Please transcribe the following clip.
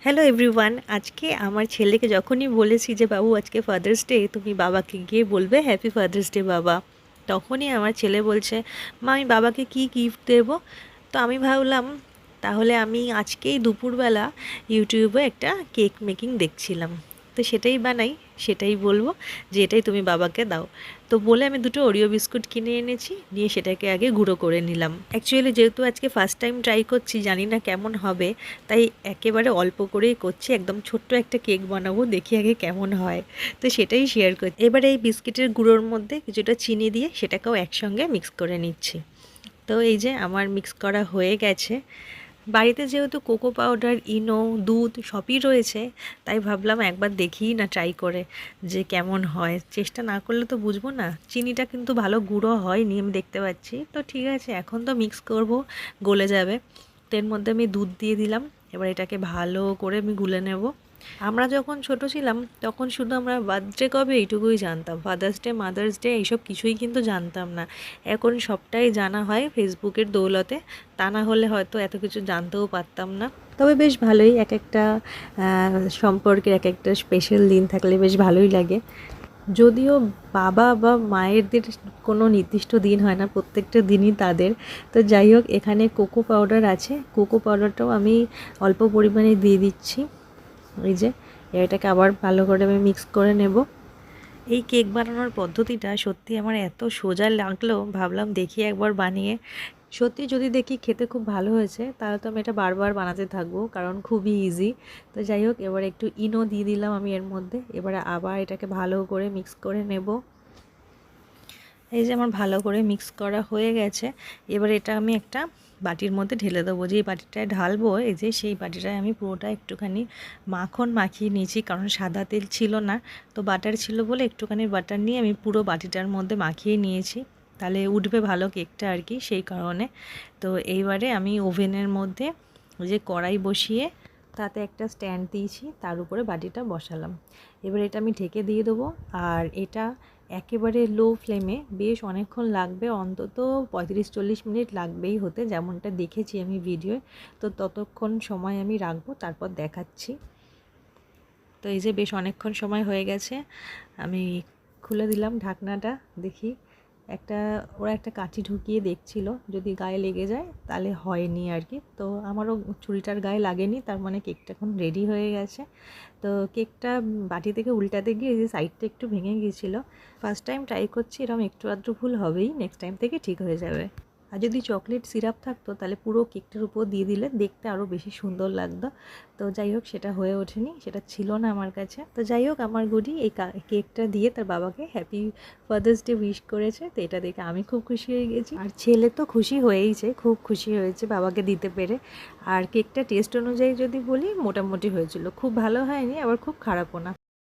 Hello everyone, আজকে আমার ছেলেকে যখনই বলেছি যে বাবু আজকে ফাদার্স ডে, তুমি বাবাকে গিয়ে বলবে হ্যাপি ফাদার্স ডে বাবা, তখনই আমার ছেলে বলছে মা আমি বাবাকে কি গিফট দেবো। তো আমি ভাবলাম তাহলে আমি আজকেই দুপুরবেলা ইউটিউবে একটা কেক মেকিং দেখছিলাম, তো সেটাই বানাই, সেটাই বলবো যে এটাই তুমি বাবাকে দাও। তো বলে আমি দুটো ওরিও বিস্কুট কিনে এনেছি, নিয়ে সেটাকে আগে গুঁড়ো করে নিলাম। অ্যাকচুয়ালি যেহেতু আজকে ফার্স্ট টাইম ট্রাই করছি, জানি না কেমন হবে, তাই একেবারে অল্প করেই করছি, একদম ছোট্ট একটা কেক বানাবো, দেখি আগে কেমন হয়। তো সেটাই শেয়ার করছি। এবারে এই বিস্কিটের গুঁড়োর মধ্যে কিছুটা চিনি দিয়ে সেটাকেও একসঙ্গে মিক্স করে নিচ্ছি। তো এই যে আমার মিক্স করা হয়ে গেছে। বাড়িতে যেহেতু কোকো পাউডার, ইনো, দুধ সবই রয়েছে, তাই ভাবলাম একবার দেখি না ট্রাই করে যে কেমন হয়। চেষ্টা না করলে তো বুঝবো না। চিনিটা কিন্তু ভালো গুঁড়ো হয়নি আমি দেখতে পাচ্ছি। তো ঠিক আছে, এখন তো মিক্স করব, গলে যাবে। তো এর মধ্যে আমি দুধ দিয়ে দিলাম। এবার এটাকে ভালো করে আমি গুলে নেব। আমরা যখন ছোট ছিলাম তখন শুধু আমরা বার্থডে কবে এইটুকুই জানতাম, ফাদার্স ডে, মাদার্স ডে এইসব কিছুই কিন্তু জানতাম না। এখন সবটাই জানা হয় ফেসবুকের দৌলতে, তা না হলে হয়তো এত কিছু জানতেও পারতাম না। তবে বেশ ভালোই, এক একটা সম্পর্কের এক একটা স্পেশাল দিন থাকলে বেশ ভালোই লাগে। যদিও বাবা বা মায়েরদের কোনো নির্দিষ্ট দিন হয় না, প্রত্যেকটা দিনই তাদের। তো যাই হোক, এখানে কোকো পাউডার আছে, কোকো পাউডারটাও আমি অল্প পরিমাণে দিয়ে দিচ্ছি। এই যে এটাকে আবার ভালো করে আমি মিক্স করে নেব। এই কেক বানানোর পদ্ধতিটা সত্যি আমার এত সোজা লাগলো, ভাবলাম দেখি একবার বানিয়ে। সত্যি যদি দেখি খেতে খুব ভালো হয়েছে, তাহলে তো আমি এটা বারবার বানাতে থাকবো, কারণ খুবই ইজি। তো যাই হোক, এবার একটু ইনো দিয়ে দিলাম আমি এর মধ্যে। এবারে আবার এটাকে ভালো করে মিক্স করে নেব। এই যে আমার ভালো করে মিক্স করা হয়ে গেছে। এবার এটা আমি একটা বাটির মধ্যে ঢেলে দেবো। যেই বাটিটায় ঢালবো, এই যে সেই বাটিটায় আমি পুরোটা একটুখানি মাখন মাখিয়ে নিয়েছি, কারণ সাদা তেল ছিল না, তো বাটার ছিল বলে একটুখানি বাটার নিয়ে আমি পুরো বাটিটার মধ্যে মাখিয়ে নিয়েছি, তাহলে উঠবে ভালো কেকটা আর কি, সেই কারণে। তো এইবারে আমি ওভেনের মধ্যে ওই যে কড়াই বসিয়ে তাতে একটা স্ট্যান্ড দিয়েছি, তার উপরে বাটিটা বসালাম। এবার এটা আমি ঢেকে দিয়ে দেবো। আর এটা একেবারে লো ফ্লেমে বেশ অনেকক্ষণ লাগবে, অন্তত 35-40 মিনিট লাগবেই হতে, যেমনটা দেখেছি আমি ভিডিওয়। তো ততক্ষণ সময় আমি রাখবো, তারপর দেখাচ্ছি। তো এই যে বেশ অনেকক্ষণ সময় হয়ে গেছে, আমি খুলে দিলাম ঢাকনাটা। দেখি ওরা একটা কাঠি ঢুকিয়ে দেখছিল, যদি গায়ে লেগে যায় তাহলে হয়নি আর কি। তো আমারও ছুরিটার গায়ে লাগেনি, তার মানে কেকটা এখন রেডি হয়ে গেছে। তো কেকটা বাটি থেকে উল্টাতে গিয়ে এই যে সাইডটা একটু ভেঙে গিয়েছিলো। ফার্স্ট টাইম ট্রাই করছি, এরকম একটু আধটু ভুল হবেই, নেক্সট টাইম থেকে ঠিক হয়ে যাবে। আর যদি চকলেট সিরাপ থাকতো তাহলে পুরো কেকটার উপর দিয়ে দিলে দেখতে আরও বেশি সুন্দর লাগতো। তো যাই হোক, সেটা হয়ে ওঠেনি, সেটা ছিল না আমার কাছে। তো যাই হোক, আমার গুডি এই কেকটা দিয়ে তার বাবাকে হ্যাপি ফাদার্স ডে উইশ করেছে। তো এটা দেখে আমি খুব খুশি হয়ে গেছি, আর ছেলে তো খুশি হয়েইছে, খুব খুশি হয়েছে বাবাকে দিতে পেরে। আর কেকটা টেস্ট অনুযায়ী যদি বলি, মোটামুটি হয়েছিল, খুব ভালো হয়নি, আবার খুব খারাপও না।